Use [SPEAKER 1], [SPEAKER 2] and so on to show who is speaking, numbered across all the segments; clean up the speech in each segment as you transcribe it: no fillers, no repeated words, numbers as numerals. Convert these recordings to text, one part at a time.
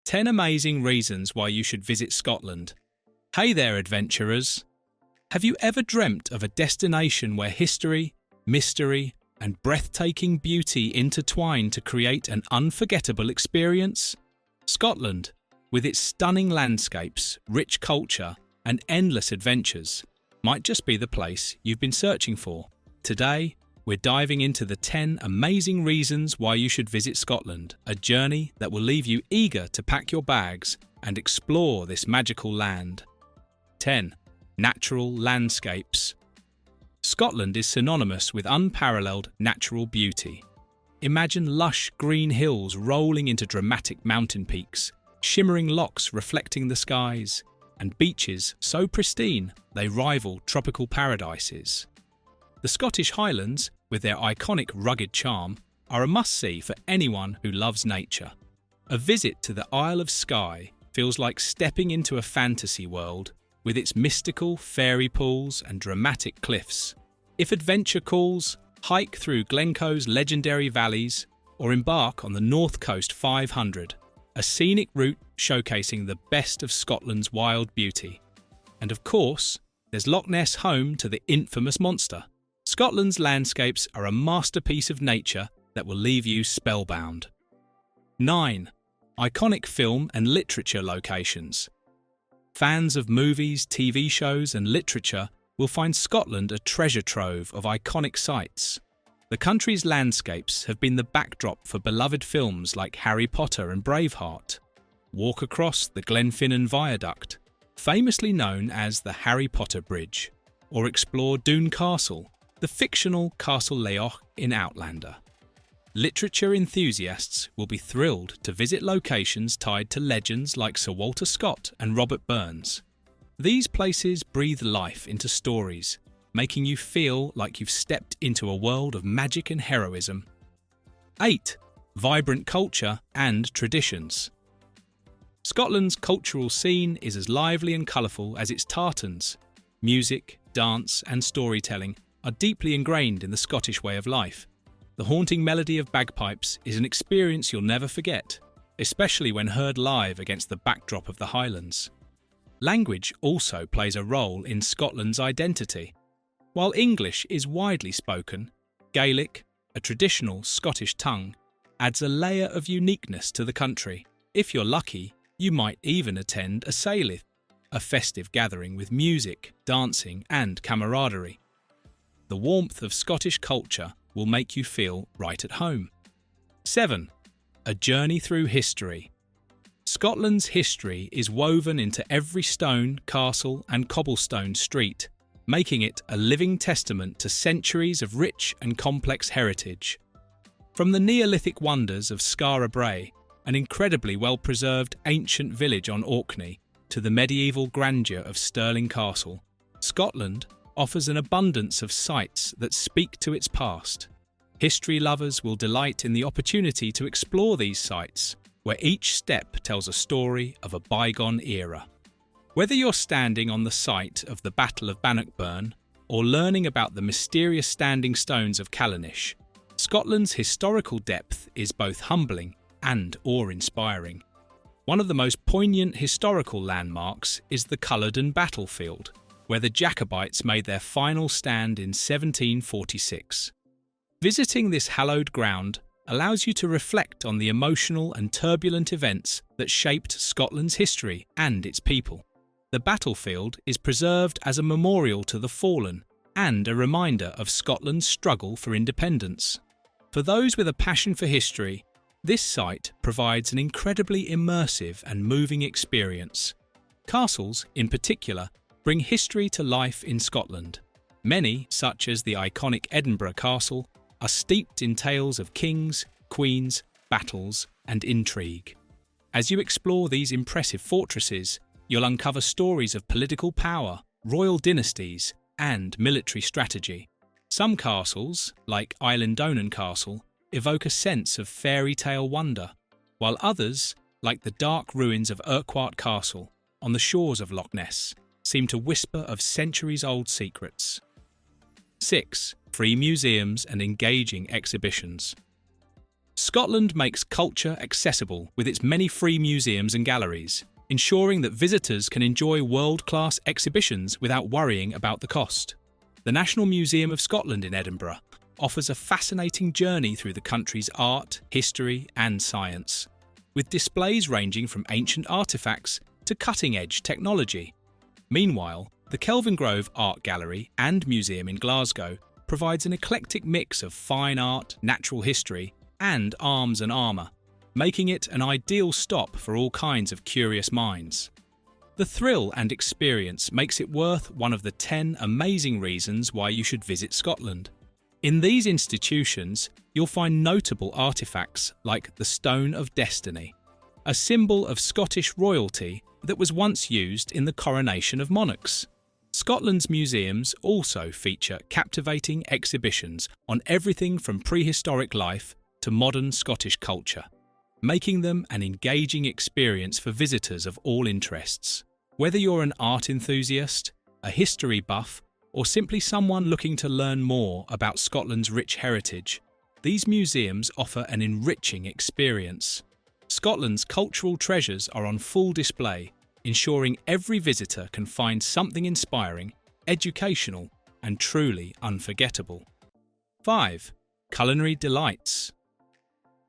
[SPEAKER 1] Ten amazing reasons why you should visit Scotland. Hey there, adventurers! Have you ever dreamt of a destination where history, mystery, and breathtaking beauty intertwine to create an unforgettable experience? Scotland, with its stunning landscapes, rich culture, and endless adventures, might just be the place you've been searching for. Today, we're diving into the 10 amazing reasons why you should visit Scotland, a journey that will leave you eager to pack your bags and explore this magical land. 10. Natural landscapes. Scotland is synonymous with unparalleled natural beauty. Imagine lush green hills rolling into dramatic mountain peaks, shimmering lochs reflecting the skies, and beaches so pristine they rival tropical paradises. The Scottish Highlands, with their iconic rugged charm, are a must-see for anyone who loves nature. A visit to the Isle of Skye feels like stepping into a fantasy world with its mystical fairy pools and dramatic cliffs. If adventure calls, hike through Glencoe's legendary valleys or embark on the North Coast 500, a scenic route showcasing the best of Scotland's wild beauty. And of course, there's Loch Ness, home to the infamous monster. Scotland's landscapes are a masterpiece of nature that will leave you spellbound. 9. Iconic film and literature locations. Fans of movies, TV shows and literature will find Scotland a treasure trove of iconic sites. The country's landscapes have been the backdrop for beloved films like Harry Potter and Braveheart. Walk across the Glenfinnan Viaduct, famously known as the Harry Potter Bridge, or explore Doune Castle, the fictional Castle Leoch in Outlander. Literature enthusiasts will be thrilled to visit locations tied to legends like Sir Walter Scott and Robert Burns. These places breathe life into stories, making you feel like you've stepped into a world of magic and heroism. 8. Vibrant culture and traditions. Scotland's cultural scene is as lively and colourful as its tartans. Music, dance and storytelling are deeply ingrained in the Scottish way of life. The haunting melody of bagpipes is an experience you'll never forget, especially when heard live against the backdrop of the Highlands. Language also plays a role in Scotland's identity. While English is widely spoken, Gaelic, a traditional Scottish tongue, adds a layer of uniqueness to the country. If you're lucky, you might even attend a Sailith, a festive gathering with music, dancing and camaraderie. The warmth of Scottish culture will make you feel right at home. 7. A journey through history. Scotland's history is woven into every stone, castle and cobblestone street, making it a living testament to centuries of rich and complex heritage. From the Neolithic wonders of Skara Brae, an incredibly well-preserved ancient village on Orkney, to the medieval grandeur of Stirling Castle, Scotland offers an abundance of sites that speak to its past. History lovers will delight in the opportunity to explore these sites, where each step tells a story of a bygone era. Whether you're standing on the site of the Battle of Bannockburn or learning about the mysterious standing stones of Callanish, Scotland's historical depth is both humbling and awe-inspiring. One of the most poignant historical landmarks is the Culloden battlefield, where the Jacobites made their final stand in 1746. Visiting this hallowed ground allows you to reflect on the emotional and turbulent events that shaped Scotland's history and its people. The battlefield is preserved as a memorial to the fallen and a reminder of Scotland's struggle for independence. For those with a passion for history, this site provides an incredibly immersive and moving experience. Castles, in particular, bring history to life in Scotland. Many, such as the iconic Edinburgh Castle, are steeped in tales of kings, queens, battles, and intrigue. As you explore these impressive fortresses, you'll uncover stories of political power, royal dynasties, and military strategy. Some castles, like Doune Castle, evoke a sense of fairy tale wonder, while others, like the dark ruins of Urquhart Castle on the shores of Loch Ness, seem to whisper of centuries-old secrets. 6. free museums and engaging exhibitions. Scotland makes culture accessible with its many free museums and galleries, ensuring that visitors can enjoy world-class exhibitions without worrying about the cost. The National Museum of Scotland in Edinburgh offers a fascinating journey through the country's art, history and science, with displays ranging from ancient artefacts to cutting-edge technology. Meanwhile, the Kelvingrove Art Gallery and Museum in Glasgow provides an eclectic mix of fine art, natural history and arms and armour, making it an ideal stop for all kinds of curious minds. The thrill and experience makes it worth one of the 10 amazing reasons why you should visit Scotland. In these institutions, you'll find notable artefacts like the Stone of Destiny, a symbol of Scottish royalty that was once used in the coronation of monarchs. Scotland's museums also feature captivating exhibitions on everything from prehistoric life to modern Scottish culture, making them an engaging experience for visitors of all interests. Whether you're an art enthusiast, a history buff, or simply someone looking to learn more about Scotland's rich heritage, these museums offer an enriching experience. Scotland's cultural treasures are on full display, ensuring every visitor can find something inspiring, educational, and truly unforgettable. 5. Culinary delights.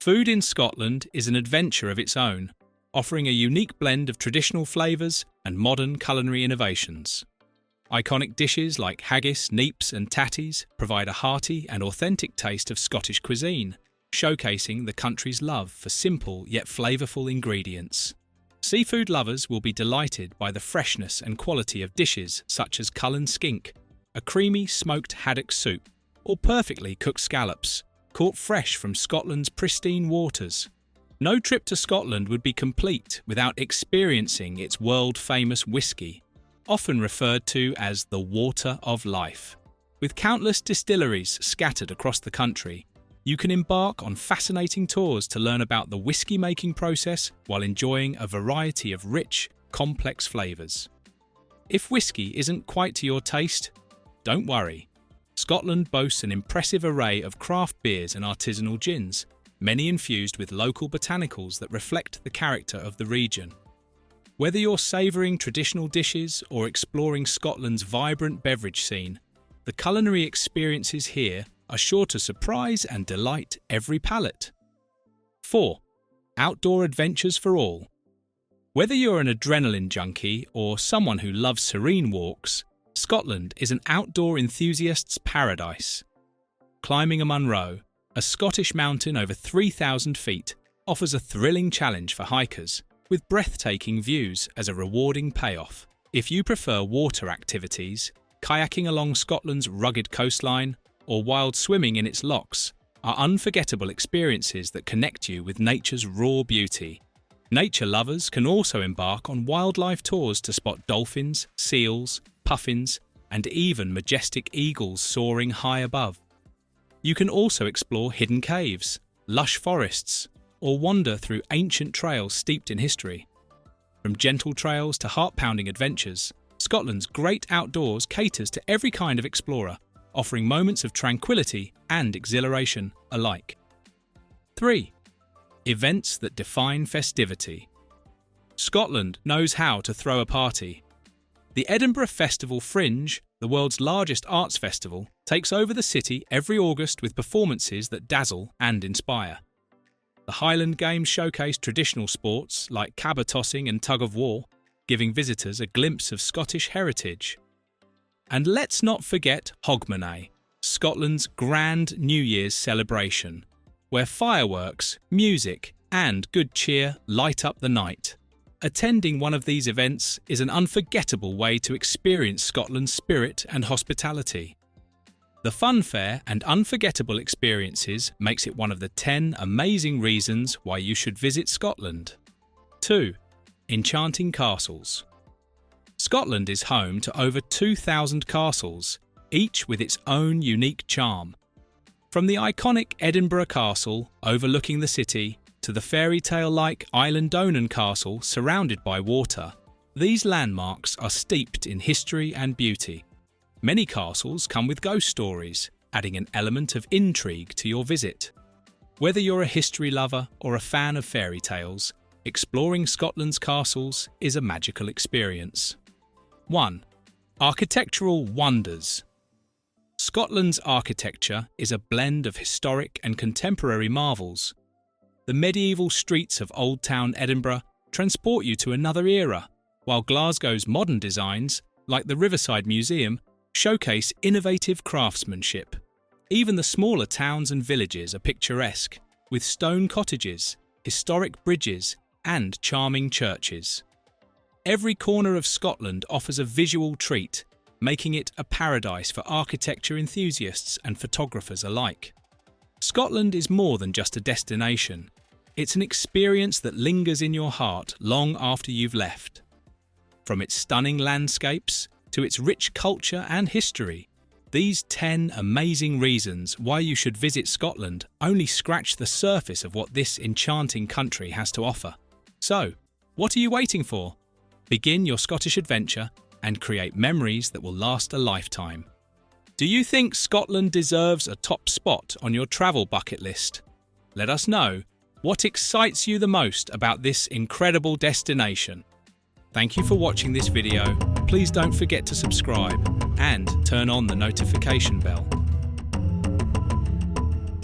[SPEAKER 1] Food in Scotland is an adventure of its own, offering a unique blend of traditional flavours and modern culinary innovations. Iconic dishes like haggis, neeps and tatties provide a hearty and authentic taste of Scottish cuisine, showcasing the country's love for simple yet flavourful ingredients. Seafood lovers will be delighted by the freshness and quality of dishes such as Cullen skink, a creamy smoked haddock soup, or perfectly cooked scallops, caught fresh from Scotland's pristine waters. No trip to Scotland would be complete without experiencing its world-famous whisky, often referred to as the water of life. With countless distilleries scattered across the country, you can embark on fascinating tours to learn about the whisky-making process while enjoying a variety of rich, complex flavours. If whisky isn't quite to your taste, don't worry. Scotland boasts an impressive array of craft beers and artisanal gins, many infused with local botanicals that reflect the character of the region. Whether you're savouring traditional dishes or exploring Scotland's vibrant beverage scene, the culinary experiences here are sure to surprise and delight every palate. 4. Outdoor adventures for all. Whether you're an adrenaline junkie or someone who loves serene walks, Scotland is an outdoor enthusiast's paradise. Climbing a Munro, a Scottish mountain over 3,000 feet, offers a thrilling challenge for hikers, with breathtaking views as a rewarding payoff. If you prefer water activities, kayaking along Scotland's rugged coastline, or wild swimming in its lochs are unforgettable experiences that connect you with nature's raw beauty. Nature lovers can also embark on wildlife tours to spot dolphins, seals, puffins, and even majestic eagles soaring high above. You can also explore hidden caves, lush forests, or wander through ancient trails steeped in history. From gentle trails to heart-pounding adventures, Scotland's great outdoors caters to every kind of explorer, offering moments of tranquility and exhilaration alike. 3. Events that define festivity. Scotland knows how to throw a party. The Edinburgh Festival Fringe, the world's largest arts festival, takes over the city every August with performances that dazzle and inspire. The Highland Games showcase traditional sports like caber tossing and tug-of-war, giving visitors a glimpse of Scottish heritage. And let's not forget Hogmanay, Scotland's grand New Year's celebration, where fireworks, music and good cheer light up the night. Attending one of these events is an unforgettable way to experience Scotland's spirit and hospitality. The funfair and unforgettable experiences makes it one of the 10 amazing reasons why you should visit Scotland. 2. Enchanting castles. Scotland is home to over 2,000 castles, each with its own unique charm. From the iconic Edinburgh Castle overlooking the city to the fairy tale-like island Doune Castle surrounded by water, these landmarks are steeped in history and beauty. Many castles come with ghost stories, adding an element of intrigue to your visit. Whether you're a history lover or a fan of fairy tales, exploring Scotland's castles is a magical experience. 1. Architectural wonders. Scotland's architecture is a blend of historic and contemporary marvels. The medieval streets of Old Town Edinburgh transport you to another era, while Glasgow's modern designs, like the Riverside Museum, showcase innovative craftsmanship. Even the smaller towns and villages are picturesque, with stone cottages, historic bridges, and charming churches. Every corner of Scotland offers a visual treat, making it a paradise for architecture enthusiasts and photographers alike. Scotland is more than just a destination. It's an experience that lingers in your heart long after you've left. From its stunning landscapes to its rich culture and history, these 10 amazing reasons why you should visit Scotland only scratch the surface of what this enchanting country has to offer. So, what are you waiting for? Begin your Scottish adventure and create memories that will last a lifetime. Do you think Scotland deserves a top spot on your travel bucket list? Let us know what excites you the most about this incredible destination. Thank you for watching this video. Please don't forget to subscribe and turn on the notification bell.